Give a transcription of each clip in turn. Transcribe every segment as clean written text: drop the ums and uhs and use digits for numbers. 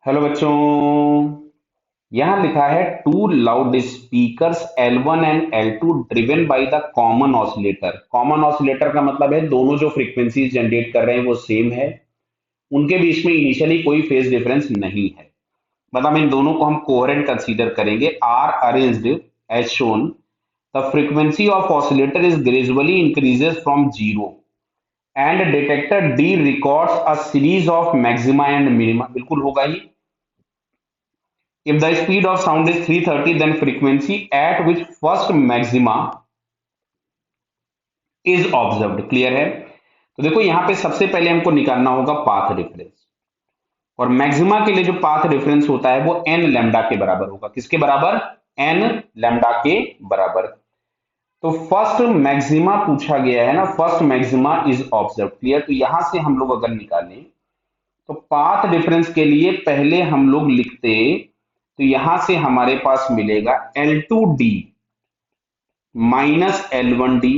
Hello बच्चों। यहां लिखा है two loud speakers L1 and L2 driven by the common oscillator. Common oscillator का मतलब है दोनों जो फ्रीक्वेंसीज जनरेट कर रहे हैं वो सेम है, उनके बीच में इनिशियली कोई फेज डिफरेंस नहीं है। मतलब इन दोनों को हम कोहेरेंट कंसीडर करेंगे। Are arranged as shown, the frequency of oscillator is gradually increases from zero and detector D records a series of maxima and minima. बिल्कुल होगा ही। If the speed of sound is 330, then frequency at which first maxima is observed। Clear है? तो देखो यहां पे सबसे पहले हमको निकालना होगा पाथ डिफरेंस, और मैक्सिमा के लिए जो पाथ डिफरेंस होता है वो एन लैम्डा के बराबर होगा। किसके बराबर? एन लैम्डा के बराबर। तो फर्स्ट मैक्सिमा पूछा गया है ना, first maxima is observe. Clear? तो यहां से हम लोग अगर निकालें तो पाथ डिफरेंस के लिए पहले हम लोग लिखते, तो यहां से हमारे पास मिलेगा L2D माइनस L1D।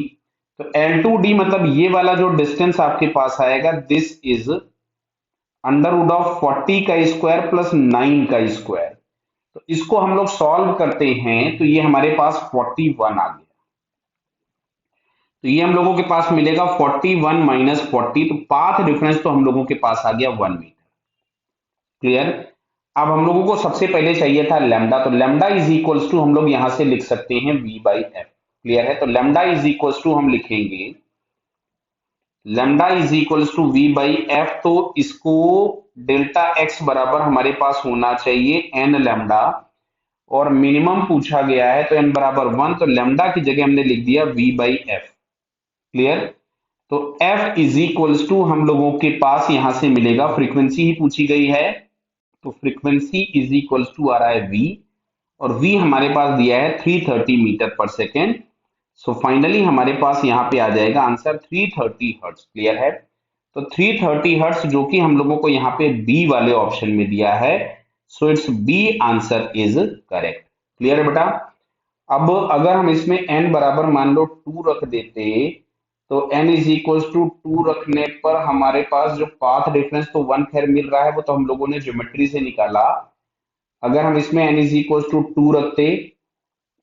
तो L2D मतलब ये वाला जो डिस्टेंस आपके पास आएगा, this is under root of 40 का स्क्वायर प्लस 9 का स्क्वायर। तो इसको हम लोग सॉल्व करते हैं तो ये हमारे पास 41 आ गया। तो ये हम लोगों के पास मिलेगा 41 माइनस 40। तो पाथ डिफरेंस तो हम लोगों के पास आ गया 1 मीटर। क्लियर? अब हम लोगों को सबसे पहले चाहिए था लैम्डा। तो लैम्डा इज इक्वल्स टू हम लोग यहां से लिख सकते हैं V बाई एफ। क्लियर है? तो लैम्डा इज इक्वल्स टू हम लिखेंगे lambda is equals to V by F. तो इसको डेल्टा एक्स बराबर हमारे पास होना चाहिए एन लैम्डा, और मिनिमम पूछा गया है तो एन बराबर 1। तो लैम्डा की जगह हमने लिख दिया V बाई एफ। क्लियर? तो F इज इक्वल्स टू हम लोगों के पास यहां से मिलेगा, फ्रीक्वेंसी ही पूछी गई है, तो फ्रीक्वेंसी इज इक्वल टू आ रहा है V, और V हमारे पास दिया है 330 मीटर पर सेकेंड। सो फाइनली हमारे पास यहाँ पे आ जाएगा आंसर 330 हर्ट्ज। क्लियर है? तो 330 हर्ट्ज जो कि हम लोगों को यहाँ पे बी वाले ऑप्शन में दिया है, so it's B answer is correct. Clear है बेटा? अब अगर हम इसमें n बराबर मान लो 2 रख देते, तो n इज इक्वल टू 2 रखने पर हमारे पास जो पाथ डिफरेंस तो 1 खैर मिल रहा है, वो तो हम लोगों ने ज्योमेट्री से निकाला। अगर हम इसमें n इज इक्वल टू 2 रखते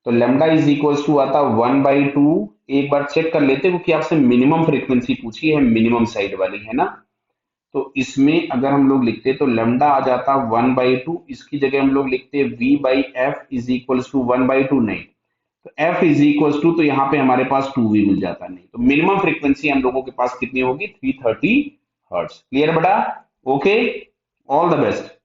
तो लेमडा इज इक्वल टू आता 1/2। एक बार चेक कर लेते क्योंकि आपसे मिनिमम फ्रीक्वेंसी पूछी है, मिनिमम साइड वाली है ना। तो इसमें अगर हम लोग लिखते तो लेमडा आ जाता 1/2। इसकी जगह हम लोग लिखते V by F is equal to 1/2। नहीं, तो F इज इक्वल टू, तो यहाँ पे हमारे पास 2V मिल जाता। नहीं, तो मिनिमम फ्रीक्वेंसी हम लोगों के पास कितनी होगी? 330 हर्ट्ज। क्लियर बेटा? Okay, all the best.